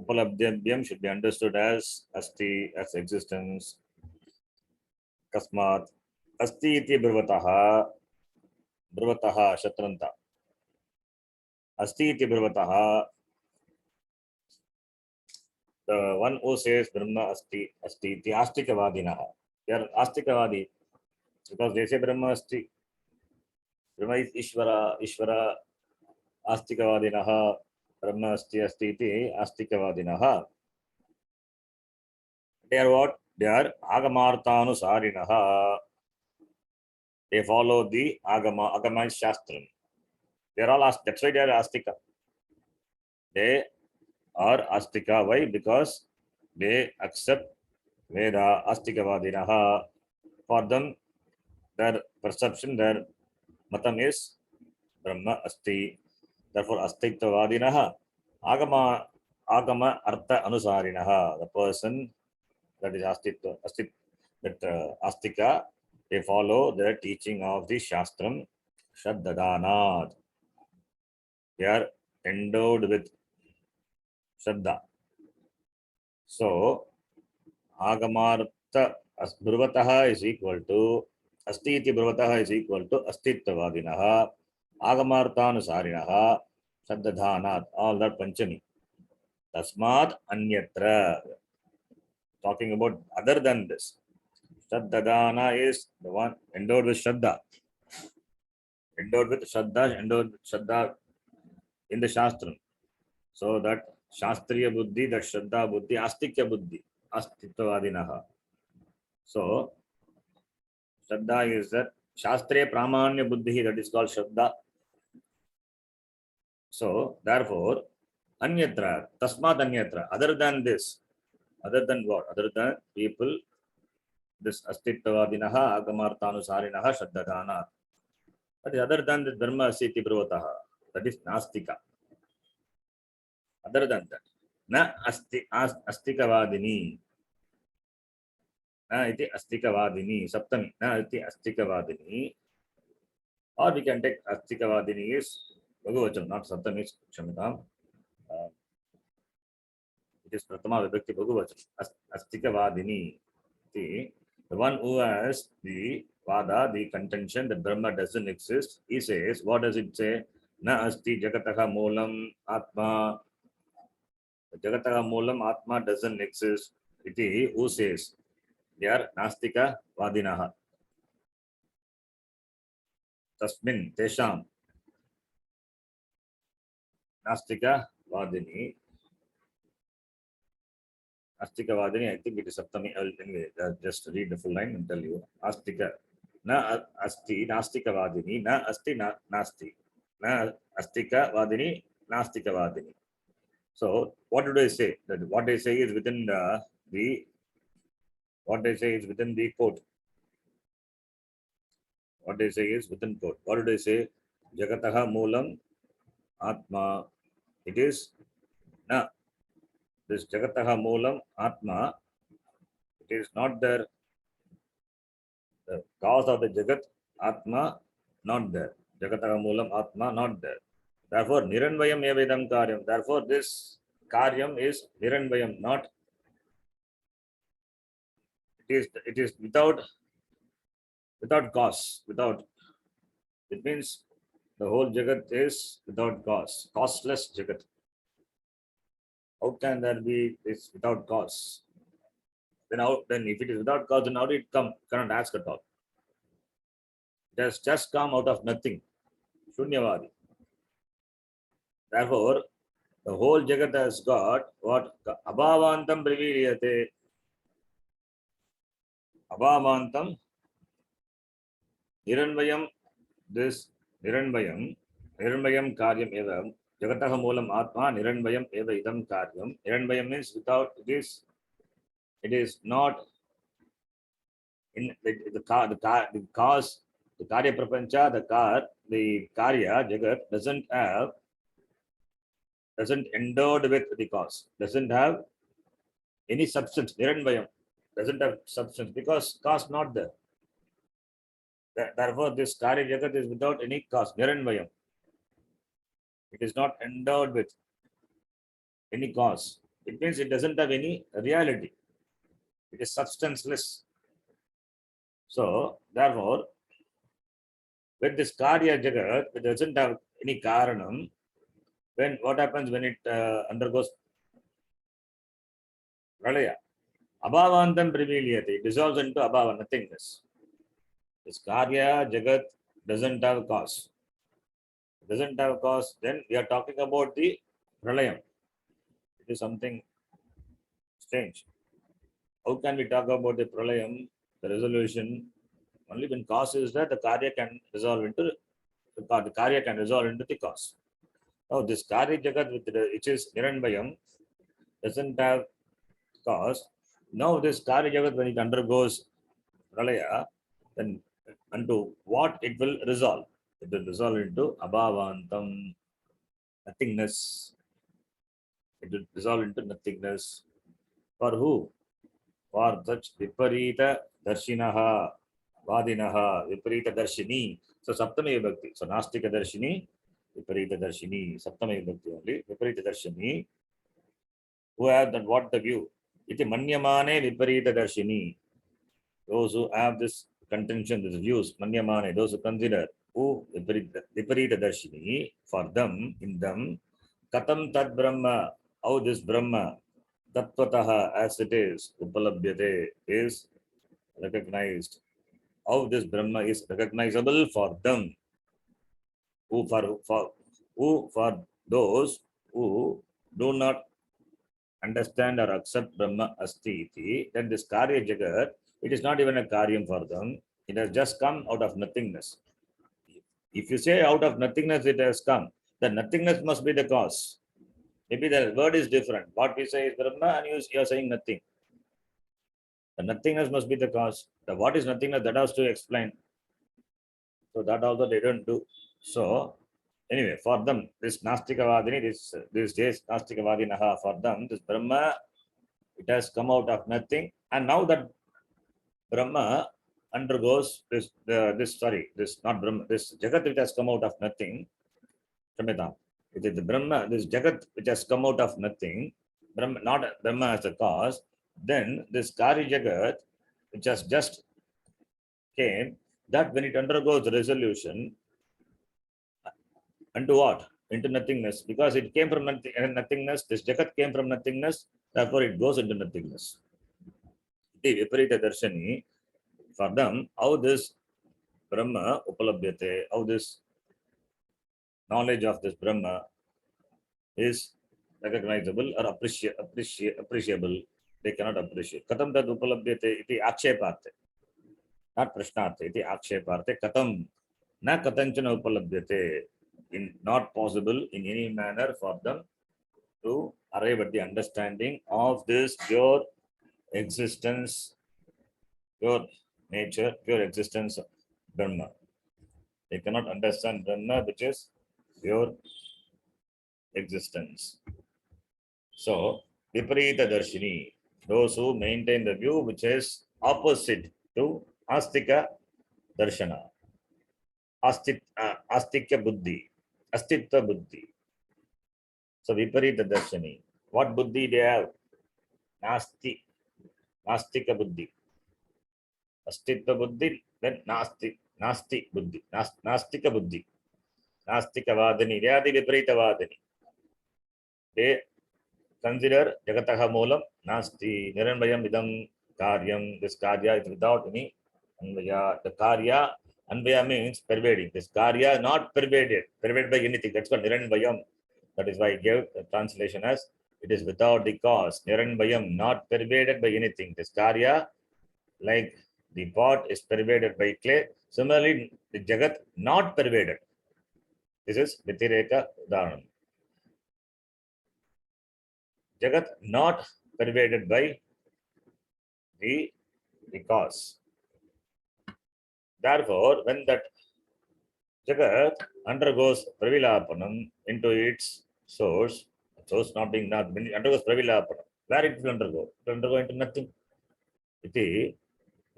Upalabdhyam should be understood as asti, as existence. Kasmat asti iti brvataha shatranta. Asti iti brvataha, the one who says Brahma asti iti astikavadinaha. They are astikavadi because they say Brahma asti. Brahma is Ishvara astikavadinaha. Brahma asti iti astikavadinaha. They are what? They are agamarthanusarinaha. They follow the agama shastram. They are all that's why they are astika. They are astika. Why? Because they accept Veda astikavadinaha. For them, their perception, their matam is Brahma asti. Therefore, astitvavadinaha agama artha anusarinaha. The person that is astika, they follow the teaching of the shastram shraddhadanat. They are endowed with shraddha. So, agamartha bruvataha is equal to asti iti bruvataha is equal to astitvavadinaha agamarthanusarinaha shraddhadanat. All that panchami. Tasmat anyatra. Talking about other than this. Shraddhadana is the one endowed with Shraddha. Endowed with Shraddha in the Shastram. So that Shastriya Buddhi, that Shraddha Buddhi, Astikya Buddhi, Astitvavadinaha. So Shraddha is that Shastriya Pramanya Buddhi, that is called Shraddha. So therefore, Anyatra, Tasmat Anyatra, other than this, other than what? Other than people, this Astitvavadinaha, Agamarthanusarinaha, Shraddhadana. That is other than the Dharma Asiti Bruvataha. That is Nastika. Other than that. Na Astikavadini. Na iti Astikavadini. Saptami. Na iti Astikavadini. Or we can take Astikavadini is Bhagavachan, not Saptami, Shamitam. It is Pratama Vibhakti Bhagavachan. Astikavadini. The one who has the Vada, the contention that Brahma doesn't exist, he says, what does it say? Na asti jagataha moolam atma. Jagataha moolam atma doesn't exist. Iti, who says? They are Nastika Vadinaha. Tasmin, Tesham. Nastika Vadini. Astika Vadini, I think it is Saptami. Anyway, just read the full line and tell you. Astika. Na asti Nastika Vadini. Na asti nasti. Na Astika Vadini. Nastika Vadini. So, what did I say? That what I say is within the what I say is within the quote. What I say is within quote. What did I say? Jagataha Moolam Atma. It is na. This Jagataha Moolam Atma. It is not there. The cause of the Jagat Atma not there. Jagataha Moolam Atma not there. Therefore, Niranvayam Evedam Karyam. Therefore, this Karyam is Niranvayam, not. It is without cause. Without. It means the whole Jagat is without cause. Causeless Jagat. How can there be this without cause? Then if it is without cause, then how did it come? Cannot ask at all. It has just come out of nothing. Shunyavadi. Therefore, the whole Jagat has got what? Abhavantam Priviliyate. Abhavantam Niranvayam. This Niranvayam Karyam Eva. Jagataha Moolam Atma Niranvayam Eva Idam Karyam. Niranvayam means without this. It is not in the cause, the Karya Prapancha, the Karya Jagat doesn't endowed with the cause, doesn't have any substance. Niranvayam doesn't have substance because cause not there. Therefore, this Karya Jagat is without any cause. Niranvayam. It is not endowed with any cause. It means it doesn't have any reality. It is substanceless. So, therefore, with this Karya Jagat, it doesn't have any Karanam. When what happens when it undergoes Pralaya? Abhavantam Priviliyate. It dissolves into Abhava, nothingness. This Karya Jagat doesn't have cause. It doesn't have cause. Then we are talking about the Pralayam. It is something strange. How can we talk about the Pralayam, the resolution? Only when cause is that the Karya can resolve into the Karya can resolve into the cause. Now this Karya Jagat which is Niranvayam doesn't have cause. Now this Karya Jagat when it undergoes Pralaya, then unto what it will resolve? It will resolve into Abhavantam, nothingness. It will resolve into nothingness. For who? For such Viparita Darshinaha, Vadinaha, Viparita Darshini. So Saptami Vibhakti. So Nastika Darshini, Viparita Darshini, Saptami Vibhakti only. Viparita Darshini, who have that what the view? Iti Manyamane Viparita Darshini. Those who have this contention, these views, Manyamane, those who consider, who Viparita Darshini, for them, in them, Katam Tad Brahma, how this Brahma, Tattvataha, as it is, Upalabhyate, is recognized. How this Brahma is recognizable for them. Who for those who do not understand or accept Brahma Asti iti, then this Karya Jagat, it is not even a Karyam for them. It has just come out of nothingness. If you say out of nothingness it has come, then nothingness must be the cause. Maybe the word is different. What we say is Brahma and you are saying nothing. The nothingness must be the cause. The what is nothingness, that has to explain. So that also they don't do. So anyway, for them, this Nastikavadini, these days Nastikavadinaha, for them, this Brahma, it has come out of nothing. And now that Brahma undergoes this not Brahma, this Jagat which has come out of nothing. It is the Brahma, this Jagat which has come out of nothing, Brahma, not Brahma as the cause, then this Kari Jagat, which has just came, that when it undergoes resolution, unto what? Into nothingness, because it came from nothingness, this Jagat came from nothingness, therefore it goes into nothingness. The Viparita Darshani, for them, how this Brahma Upalabhyate, how this knowledge of this Brahma is recognizable or appreciable. They cannot appreciate. Katam tad upalabhyate iti aksheparte. Not prashnarte iti aksheparte. Katam na katanchana upalabhyate. Not possible in any manner for them to arrive at the understanding of this pure existence, pure nature, pure existence of Brahma. They cannot understand Brahma, which is pure existence. So, Viparita Darshini, those who maintain the view which is opposite to Astika Darshana, Astikya Buddhi, Astitva Buddhi. So, Viparita Darshini, what Buddhi they have? Nastika Buddhi. Astitva Buddhi, then Nasti Buddhi, Nastika Buddhi, Nastika Vadani, they are the Viparita Vadani. They consider Jagataha Moolam, Nasti, Niranvayam Idam Karyam, this Karya is without any Anvaya. The Karya, Anvaya means pervading. This Karya not pervaded by anything. That's called Niranvayam. That is why I gave the translation as it is without the cause. Niranvayam, not pervaded by anything. This Karya, like the pot is pervaded by clay. Similarly, the Jagat not pervaded. This is Vitireka Udahanam. Jagat not pervaded by the cause. Therefore, when that Jagat undergoes Pravilapanam into its source not being not, when it undergoes Pravilapanam, where it will undergo? It will undergo into nothing. Iti,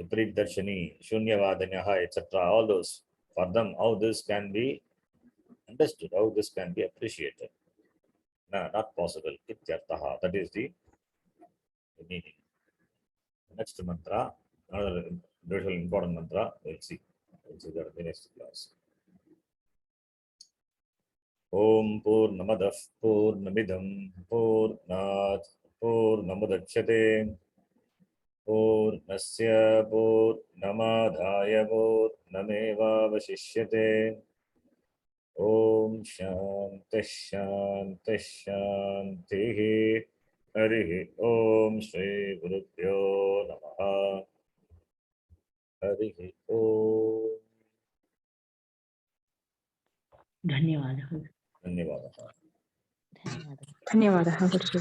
Viparit Darshani, Shunyavadanyaha, etc. All those, for them, how this can be understood, how this can be appreciated. No, not possible. Ityartaha. That is the meaning. Next mantra, another very important mantra. We'll see that in the next class. Om Purnamadah Purnamidam Purnat Purnamudachyate Purnasya Purnamadhaya Purnameva Vashishyate. Om Shanti Shanti Shanti. Harihi Om Shri Gurubhyo Namaha. Harihi Om. धन्यवादः Dhanyavadah. धन्यवादः गुरुजी